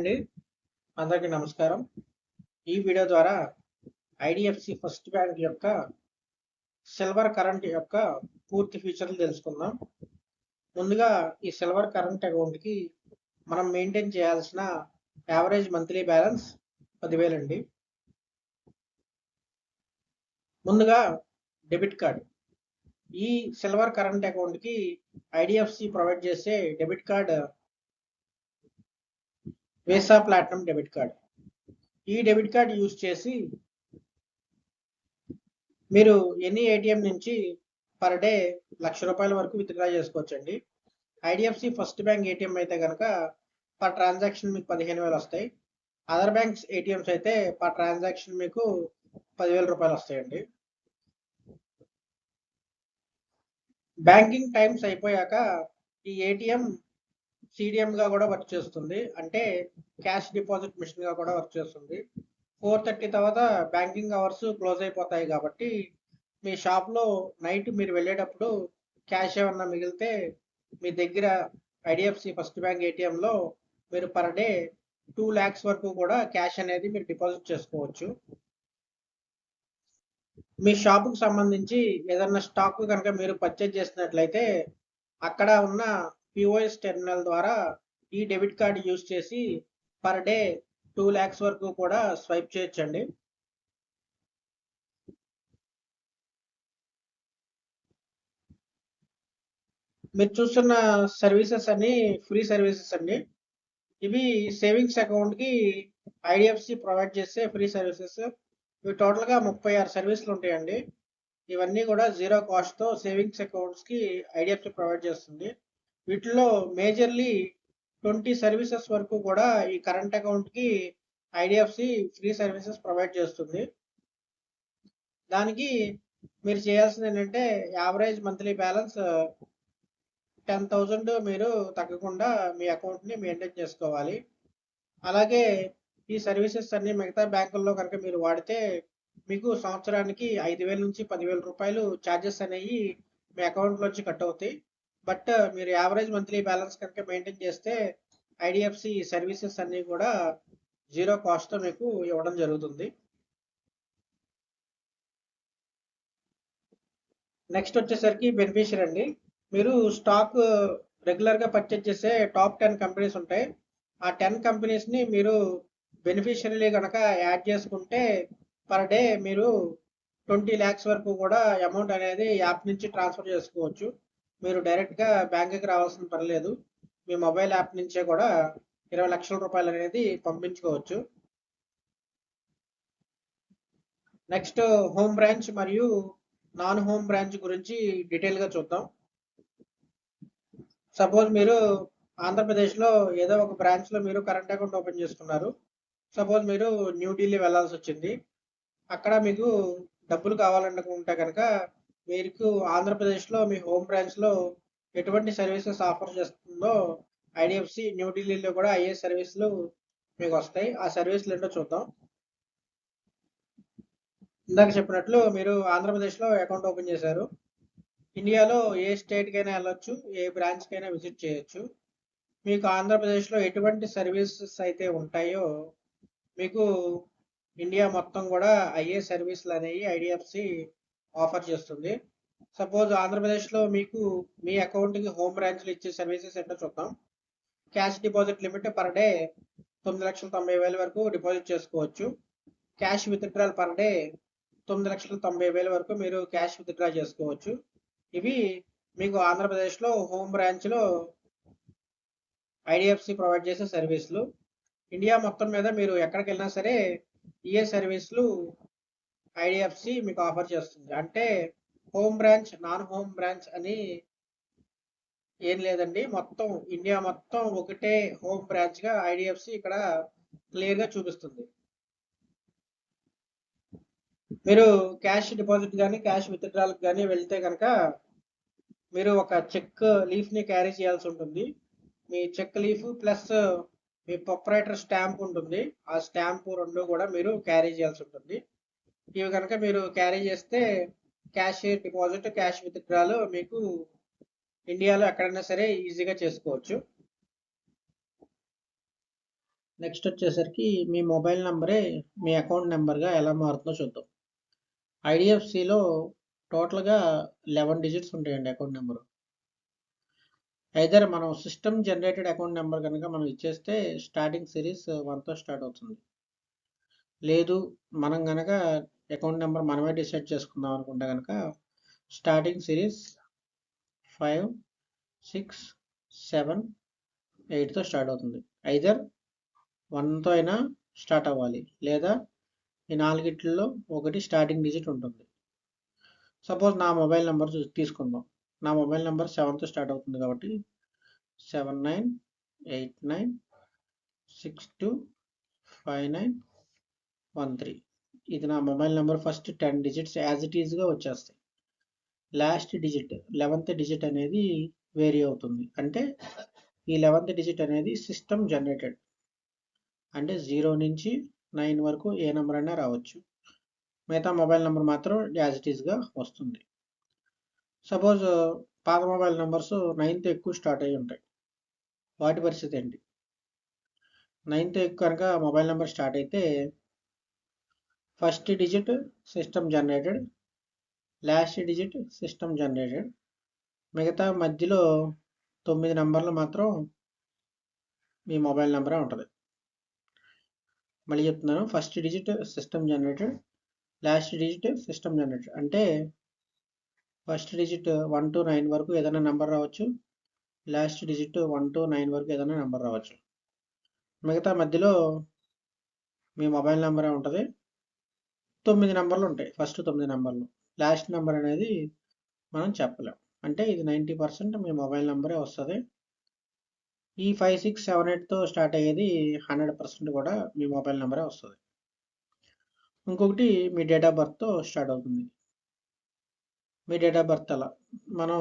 అండి. అందరికీ నమస్కారం. ఈ వీడియో ద్వారా ఐడిఎఫ్సి ఫస్ట్ బ్యాంక్ యొక్క సిల్వర్ కరెంట్ యొక్క పూర్తి ఫీచర్లు తెలుసుకుందాం. ముందుగా ఈ సిల్వర్ కరెంట్ అకౌంట్కి మనం మెయింటైన్ చేయాల్సిన యావరేజ్ మంత్లీ బ్యాలెన్స్ 10,000 అండి. ముందుగా డెబిట్ కార్డ్. ఈ సిల్వర్ కరెంట్ అకౌంట్కి ఐడిఎఫ్సి ప్రొవైడ్ చేసే debit card visa platinum debit card. ఈ డెబిట్ కార్డ్ యూజ్ చేసి మీరు ఎనీ ఏటీఎం నుంచి పర్ డే ₹1,00,000 వరకు విత్డ్రా చేసుకోవచ్చండి. ఐడిఎఫ్సి ఫస్ట్ బ్యాంక్ ఏటీఎం అయితే కనుక పర్ ట్రాన్సాక్షన్ మీకు 15,000 వస్తాయి. అదర్ బ్యాంక్స్ ఏటీఎంస్ అయితే పర్ ట్రాన్సాక్షన్ మీకు ₹10,000 వస్తాయండి. బ్యాంకింగ్ టైమ్స్ అయిపోయాక ఈ ఏటీఎం సిడిఎం గా కూడా వర్క్ చేస్తుంది. అంటే క్యాష్ డిపాజిట్ మిషన్ గా కూడా వర్క్ చేస్తుంది. 4:30 తర్వాత బ్యాంకింగ్ అవర్స్ క్లోజ్ అయిపోతాయి కాబట్టి మీ షాప్లో నైట్ మీరు వెళ్ళేటప్పుడు క్యాష్ ఏమన్నా మిగిలితే మీ దగ్గర ఐడిఎఫ్సి ఫస్ట్ బ్యాంక్ ఏటీఎంలో మీరు పర్ డే 2 lakhs వరకు కూడా క్యాష్ అనేది మీరు డిపాజిట్ చేసుకోవచ్చు. మీ షాపుకు సంబంధించి ఏదన్నా స్టాక్ కనుక మీరు పర్చేజ్ చేసినట్లయితే అక్కడ ఉన్న పిఓఎస్ టెర్మినల్ ద్వారా ఈ డెబిట్ కార్డ్ యూజ్ చేసి పర్ డే 2 lakhs వరకు కూడా స్వైప్ చేయొచ్చండి. మీరు చూస్తున్న సర్వీసెస్ అన్ని ఫ్రీ సర్వీసెస్ అండి. ఇవి సేవింగ్స్ అకౌంట్కి ఐడిఎఫ్సి ప్రొవైడ్ చేసే ఫ్రీ సర్వీసెస్. ఇవి టోటల్గా 36 సర్వీసులు ఉంటాయండి. ఇవన్నీ కూడా జీరో కాస్ట్తో సేవింగ్స్ అకౌంట్స్కి ఐడిఎఫ్సి ప్రొవైడ్ చేస్తుంది. వీటిలో మేజర్లీ 20 సర్వీసెస్ వరకు కూడా ఈ కరెంట్ అకౌంట్కి ఐడిఎఫ్సి ఫ్రీ సర్వీసెస్ ప్రొవైడ్ చేస్తుంది. దానికి మీరు చేయాల్సింది ఏంటంటే యావరేజ్ మంత్లీ బ్యాలెన్స్ 10,000 మీరు తగ్గకుండా మీ అకౌంట్ని మెయింటైన్ చేసుకోవాలి. అలాగే ఈ సర్వీసెస్ అన్ని మిగతా బ్యాంకుల్లో కనుక మీరు వాడితే మీకు సంవత్సరానికి 5,000 నుంచి 10,000 రూపాయలు ఛార్జెస్ అనేవి మీ అకౌంట్లోంచి కట్ అవుతాయి. బట్ మీరు యావరేజ్ మంత్లీ బ్యాలెన్స్ కనుక మెయింటైన్ చేస్తే ఐడిఎఫ్సి సర్వీసెస్ అన్నీ కూడా జీరో కాస్ట్తో మీకు ఇవ్వడం జరుగుతుంది. నెక్స్ట్ వచ్చేసరికి బెనిఫిషియరీ అండి. మీరు స్టాక్ రెగ్యులర్గా పర్చేజ్ చేసే టాప్ 10 కంపెనీస్ ఉంటాయి. ఆ 10 కంపెనీస్ని మీరు బెనిఫిషియరీ కనుక యాడ్ చేసుకుంటే పర్ డే మీరు 20 lakhs వరకు కూడా అమౌంట్ అనేది యాప్ నుంచి ట్రాన్స్ఫర్ చేసుకోవచ్చు. మీరు డైరెక్ట్గా బ్యాంకుకి రావాల్సిన పని లేదు. మీ మొబైల్ యాప్ నుంచే కూడా 20 లక్షల రూపాయలు అనేది పంపించుకోవచ్చు. నెక్స్ట్ హోమ్ బ్రాంచ్ మరియు నాన్ హోమ్ బ్రాంచ్ గురించి డీటెయిల్గా చూద్దాం. సపోజ్ మీరు ఆంధ్రప్రదేశ్లో ఏదో ఒక బ్రాంచ్లో మీరు కరెంట్ అకౌంట్ ఓపెన్ చేసుకున్నారు. సపోజ్ మీరు న్యూఢిల్లీ వెళ్ళాల్సి వచ్చింది. అక్కడ మీకు డబ్బులు కావాలనుకుంటే కనుక మీకు ఆంధ్రప్రదేశ్లో మీ హోమ్ బ్రాంచ్లో ఎటువంటి సర్వీసెస్ ఆఫర్ చేస్తుందో ఐడిఎఫ్సి న్యూఢిల్లీలో కూడా అయ్యే సర్వీసులు మీకు వస్తాయి. ఆ సర్వీసులు ఏంటో చూద్దాం. ఇందాక చెప్పినట్లు మీరు ఆంధ్రప్రదేశ్లో అకౌంట్ ఓపెన్ చేశారు. ఇండియాలో ఏ స్టేట్కైనా వెళ్ళొచ్చు, ఏ బ్రాంచ్కైనా విజిట్ చేయొచ్చు. మీకు ఆంధ్రప్రదేశ్లో ఎటువంటి సర్వీసెస్ అయితే ఉంటాయో మీకు ఇండియా మొత్తం కూడా అయ్యే సర్వీసులు అనేవి ఐడిఎఫ్సి ఆఫర్ చేస్తుంది. సపోజ్ ఆంధ్రప్రదేశ్లో మీకు మీ అకౌంట్కి హోమ్ బ్రాంచ్లు ఇచ్చే సర్వీసెస్ ఏంటో చూద్దాం. Cash deposit limit per day 9,90,000 వరకు డిపాజిట్ చేసుకోవచ్చు. క్యాష్ విత్డ్రాల్ పర్ డే 9,90,000 వరకు మీరు క్యాష్ విత్డ్రా చేసుకోవచ్చు. ఇవి మీకు ఆంధ్రప్రదేశ్లో హోమ్ బ్రాంచ్లో ఐడిఎఫ్సి ప్రొవైడ్ చేసే సర్వీసులు. ఇండియా మొత్తం మీద మీరు ఎక్కడికి వెళ్ళినా సరే ఏ సర్వీసులు ఐడిఎఫ్సి మీకు ఆఫర్ చేస్తుంది. అంటే home branch non home branch అని ఏం లేదండి. మొత్తం ఇండియా మొత్తం ఒకటే హోమ్ బ్రాంచ్గా ఐడిఎఫ్సి ఇక్కడ క్లియర్గా చూపిస్తుంది. మీరు క్యాష్ డిపాజిట్ కానీ క్యాష్ విత్డ్రాల్ కానీ వెళ్తే కనుక మీరు ఒక చెక్ లీఫ్ని క్యారీ చేయాల్సి ఉంటుంది. మీ చెక్ లీఫ్ ప్లస్ మీ ప్రొప్రైటర్ స్టాంప్ ఉంటుంది. ఆ స్టాంప్ రెండు కూడా మీరు క్యారీ చేయాల్సి ఉంటుంది. ఇవి కనుక మీరు క్యారీ చేస్తే క్యాష్ డిపాజిట్ క్యాష్ విత్డ్రాల్ మీకు ఇండియాలో ఎక్కడైనా సరే ఈజీగా చేసుకోవచ్చు. నెక్స్ట్ వచ్చేసరికి మీ మొబైల్ నెంబరే మీ అకౌంట్ నెంబర్గా ఎలా మారుతుందో చూద్దాం. ఐడిఎఫ్సిలో టోటల్గా 11 డిజిట్స్ ఉంటాయండి అకౌంట్ నెంబరు. ఐదర్ మనం సిస్టమ్ జనరేటెడ్ అకౌంట్ నెంబర్ కనుక మనం ఇచ్చేస్తే స్టార్టింగ్ సిరీస్ 1తో స్టార్ట్ అవుతుంది. లేదు మనం కనుక అకౌంట్ నెంబర్ మనమే డిసైడ్ చేసుకుందాం అనుకుంటే కనుక స్టార్టింగ్ సిరీస్ 5, 6, 7, 8తో స్టార్ట్ అవుతుంది. ఐదర్ 1తో అయినా స్టార్ట్ అవ్వాలి, లేదా ఈ నాలుగిట్లో ఒకటి స్టార్టింగ్ డిజిట్ ఉంటుంది. సపోజ్ నా మొబైల్ నెంబర్ తీసుకుందాం. నా మొబైల్ నెంబర్ 7తో స్టార్ట్ అవుతుంది కాబట్టి 7989625913. ఇది నా mobile number. First 10 digits as it ఈజ్గా వచ్చేస్తాయి. లాస్ట్ డిజిట్ 11th డిజిట్ అనేది వేరీ అవుతుంది. అంటే ఈ 11th డిజిట్ అనేది సిస్టమ్ జనరేటెడ్, అంటే 0 నుంచి 9 వరకు ఏ నెంబర్ అయినా రావచ్చు. మిగతా మొబైల్ నెంబర్ మాత్రం యాజ్ ఇట్ ఈజ్గా వస్తుంది. సపోజ్ పాత మొబైల్ నెంబర్స్ 9తో ఎక్కువ స్టార్ట్ అయ్యి ఉంటాయి. వాటి పరిస్థితి ఏంటి? 9తో ఎక్కువ కనుక మొబైల్ నెంబర్ స్టార్ట్ అయితే first digit system generated, last digit system generated, మిగతా మధ్యలో 9 నెంబర్లు మాత్రం మీ మొబైల్ నెంబరే ఉంటుంది. మళ్ళీ చెప్తున్నాను, first digit system generated, last digit system generated. అంటే ఫస్ట్ డిజిట్ 1 to 9 వరకు ఏదైనా నెంబర్ రావచ్చు, లాస్ట్ డిజిట్ 1 to 9 వరకు ఏదైనా నెంబర్ రావచ్చు. మిగతా మధ్యలో మీ మొబైల్ నెంబరే ఉంటుంది. 9 నెంబర్లు ఉంటాయి, ఫస్ట్ 9 నెంబర్లు. లాస్ట్ నెంబర్ అనేది మనం చెప్పలేం. అంటే ఇది 90% మీ మొబైల్ నెంబరే వస్తుంది. ఈ 5, 6, 7, 8తో స్టార్ట్ అయ్యేది 100% కూడా మీ మొబైల్ నెంబరే వస్తుంది. ఇంకొకటి మీ డేట్ ఆఫ్ బర్త్తో స్టార్ట్ అవుతుంది. మీ డేట్ ఆఫ్ బర్త్ అలా మనం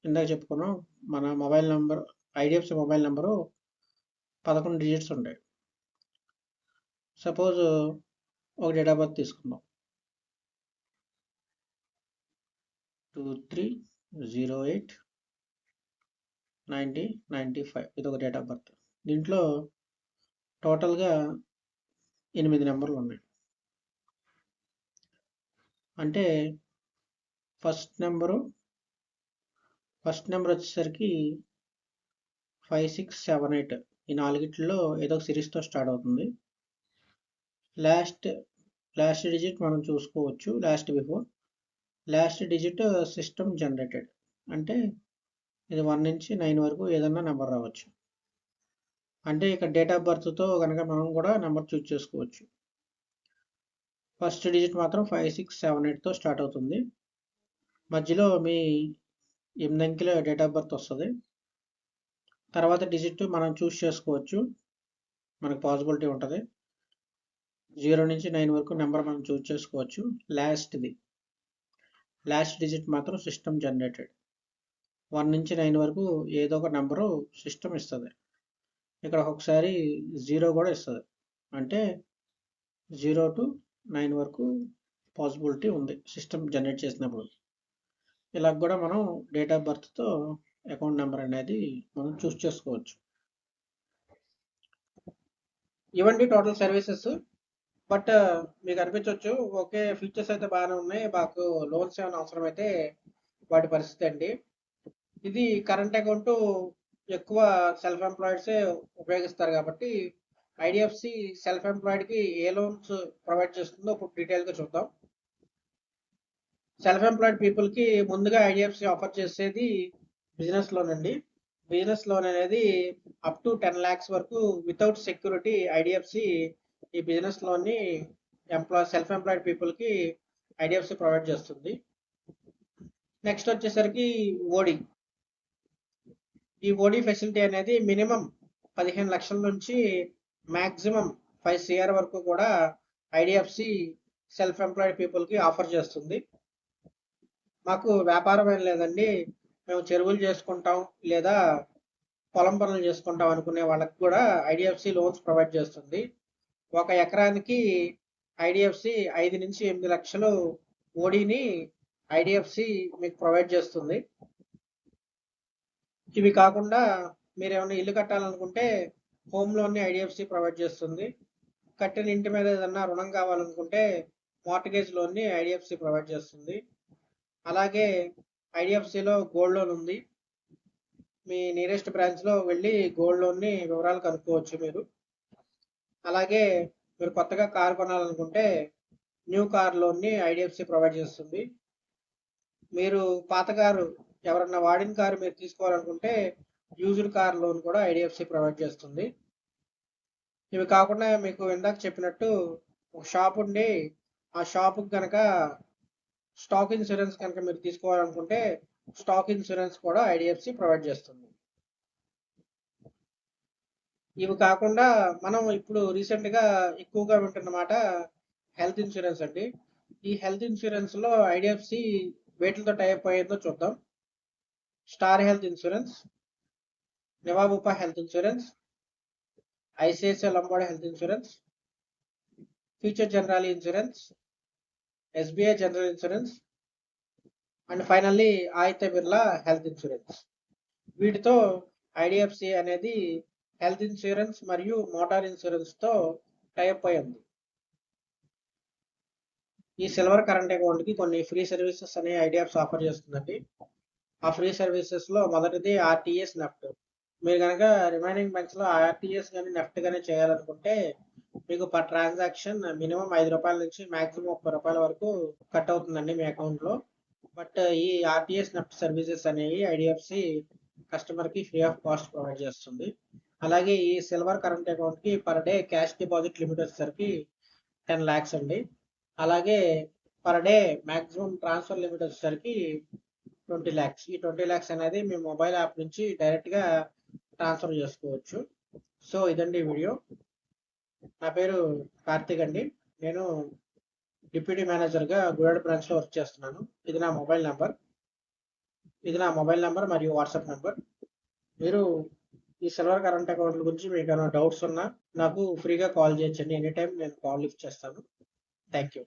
ఇందాక చెప్పుకున్నాం, మన mobile number IDFC mobile number 11 digits ఉంటాయి. సపోజ్ ఒక డేట్ ఆఫ్ బర్త్ తీసుకుందాం, 23089095. ఇది ఒక డేట్ ఆఫ్ బర్త్. దీంట్లో టోటల్గా 8 నెంబర్లు ఉన్నాయి. అంటే ఫస్ట్ నెంబర్ వచ్చేసరికి 5, 6, 7, 8 ఈ నాలుగిట్లో ఏదో ఒక సిరీస్తో స్టార్ట్ అవుతుంది. లాస్ట్ డిజిట్ మనం చూసుకోవచ్చు, లాస్ట్ డిజిట్ సిస్టమ్ జనరేటెడ్, అంటే ఇది 1 నుంచి 9 వరకు ఏదన్నా నెంబర్ రావచ్చు. అంటే ఇక్కడ డేట్ ఆఫ్ బర్త్తో కనుక మనం కూడా నెంబర్ చూస్ చేసుకోవచ్చు. ఫస్ట్ డిజిట్ మాత్రం 5, 6, 7, 8తో స్టార్ట్ అవుతుంది. మధ్యలో మీ 8 అంకెల డేట్ ఆఫ్ బర్త్ వస్తుంది. తర్వాత డిజిట్ మనం చూస్ చేసుకోవచ్చు, మనకు పాసిబిలిటీ ఉంటుంది. 0 నుంచి 9 వరకు నెంబర్ మనం చూస్ చేసుకోవచ్చు. లాస్ట్ డిజిట్ మాత్రం సిస్టమ్ జనరేటెడ్, 1 నుంచి 9 వరకు ఏదో ఒక నెంబరు సిస్టమ్ ఇస్తుంది. ఇక్కడ ఒకసారి 0 కూడా ఇస్తుంది. అంటే 0 to 9 వరకు పాసిబిలిటీ ఉంది సిస్టమ్ జనరేట్ చేసినప్పుడు. ఇలా కూడా మనం డేట్ ఆఫ్ బర్త్తో అకౌంట్ నెంబర్ అనేది మనం చూస్ చేసుకోవచ్చు. ఇవన్నీ టోటల్ సర్వీసెస్. బట్ మీకు అనిపించవచ్చు, ఓకే ఫీచర్స్ అయితే బాగానే ఉన్నాయి, మాకు లోన్స్ ఏమైనా అవసరం అయితే వాటి పరిస్థితి అండి. ఇది కరెంట్ అకౌంట్ ఎక్కువ సెల్ఫ్ ఎంప్లాయిడ్సే ఉపయోగిస్తారు కాబట్టి ఐడిఎఫ్సి సెల్ఫ్ ఎంప్లాయిడ్కి ఏ లోన్స్ ప్రొవైడ్ చేస్తుందో ఇప్పుడు డీటెయిల్గా చూద్దాం. సెల్ఫ్ ఎంప్లాయిడ్ పీపుల్కి ముందుగా ఐడిఎఫ్సి ఆఫర్ చేసేది బిజినెస్ లోన్ అండి. బిజినెస్ లోన్ అనేది అప్ టు 10 lakhs వరకు వితౌట్ సెక్యూరిటీ ఐడిఎఫ్సి ఈ బిజినెస్ లోన్ని సెల్ఫ్ ఎంప్లాయిడ్ పీపుల్కి ఐడిఎఫ్సి ప్రొవైడ్ చేస్తుంది. నెక్స్ట్ వచ్చేసరికి ఓడి. ఈ ఓడి ఫెసిలిటీ అనేది మినిమం 15 లక్షల నుంచి మ్యాక్సిమం 5 CR వరకు కూడా ఐడిఎఫ్సి సెల్ఫ్ ఎంప్లాయిడ్ పీపుల్కి ఆఫర్ చేస్తుంది. మాకు వ్యాపారం ఏం లేదండి, మేము చెరువులు చేసుకుంటాం లేదా పొలం పనులు చేసుకుంటాం అనుకునే వాళ్ళకి కూడా ఐడిఎఫ్సి లోన్స్ ప్రొవైడ్ చేస్తుంది. 1 ఎకరానికి ఐడిఎఫ్సి 5 నుంచి 8 లక్షలు ఓడిని ఐడిఎఫ్సి మీకు ప్రొవైడ్ చేస్తుంది. ఇవి కాకుండా మీరు ఏమైనా ఇల్లు కట్టాలనుకుంటే హోమ్ లోన్ని ఐడిఎఫ్సి ప్రొవైడ్ చేస్తుంది. కట్టిన ఇంటి మీద ఏదన్నా రుణం కావాలనుకుంటే మార్ట్గేజ్ లోన్ని ఐడిఎఫ్సి ప్రొవైడ్ చేస్తుంది. అలాగే ఐడిఎఫ్సిలో గోల్డ్ లోన్ ఉంది. మీ నియరెస్ట్ బ్రాంచ్లో వెళ్ళి గోల్డ్ లోన్ని వివరాలు కనుక్కోవచ్చు మీరు. అలాగే మీరు కొత్తగా కారు కొనాలనుకుంటే న్యూ కార్ లోన్ని ఐడిఎఫ్సి ప్రొవైడ్ చేస్తుంది. మీరు పాత కారు ఎవరన్నా వాడిన కారు మీరు తీసుకోవాలనుకుంటే యూజ్డ్ కార్ లోన్ కూడా ఐడిఎఫ్సి ప్రొవైడ్ చేస్తుంది. ఇవి కాకుండా మీకు ఇందాక చెప్పినట్టు ఒక షాప్ ఉండి ఆ షాపుకి కనుక స్టాక్ ఇన్సూరెన్స్ కనుక మీరు తీసుకోవాలనుకుంటే స్టాక్ ఇన్సూరెన్స్ కూడా ఐడిఎఫ్సి ప్రొవైడ్ చేస్తుంది. ఇవి కాకుండా మనం ఇప్పుడు రీసెంట్గా ఎక్కువగా వింటున్నమాట హెల్త్ ఇన్సూరెన్స్ అండి. ఈ హెల్త్ ఇన్సూరెన్స్ లో ఐడిఎఫ్సి వేటితో టైప్ అయ్యిందో చూద్దాం. Star health insurance, నివాబుపా health insurance, ICICI Lombard health insurance, future general insurance, SBI general insurance and finally Aditya Birla health insurance. వీటితో ఐడిఎఫ్సి అనేది హెల్త్ ఇన్సూరెన్స్ మరియు మోటార్ ఇన్సూరెన్స్ తో టైప్ అయి ఉంది. ఈ సిల్వర్ కరెంట్ అకౌంట్ కి కొన్ని ఫ్రీ సర్వీసెస్ అనే ఐడిఎఫ్సి ఆఫర్ చేస్తుందండి. ఆ ఫ్రీ సర్వీసెస్ లో మొదటిది ఆర్టీఎస్ నెఫ్ట్. మీరు కనుక రిమైనింగ్ బ్యాంక్స్ లో ఆర్టీఎస్ కానీ నెఫ్ట్ కానీ చేయాలనుకుంటే మీకు పర్ ట్రాన్సాక్షన్ మినిమం ₹5 నుంచి మాక్సిమం ₹30 వరకు కట్ అవుతుందండి మీ అకౌంట్ లో. బట్ ఈ ఆర్టీఎస్ నెఫ్ట్ సర్వీసెస్ అనేవి ఐడిఎఫ్సి కస్టమర్ కి ఫ్రీ ఆఫ్ కాస్ట్ ప్రొవైడ్ చేస్తుంది. అలాగే ఈ సిల్వర్ కరెంట్ అకౌంట్ కి per day cash deposit limit వచ్చేసరికి 10 lakhs అండి. అలాగే per day maximum transfer limit వచ్చేసరికి 20 lakhs. ఈ 20 lakhs అనేది మీ మొబైల్ యాప్ నుంచి డైరెక్ట్ గా ట్రాన్స్ఫర్ చేసుకోవచ్చు. సో ఇదండి వీడియో. నా పేరు కార్తిక్ అండి. నేను డిప్యూటీ మేనేజర్గా గూడెం బ్రాంచ్లో వర్క్ చేస్తున్నాను. ఇది నా మొబైల్ నెంబర్ మరియు వాట్సాప్ నెంబర్. మీరు ఈ సిల్వర్ కరెంట్ అకౌంట్ల గురించి మీకు ఏమైనా డౌట్స్ ఉన్నా నాకు ఫ్రీగా కాల్ చేయొచ్చండి. ఎనీ టైం నేను కాల్ లిఫ్ట్ చేస్తాను. Thank you.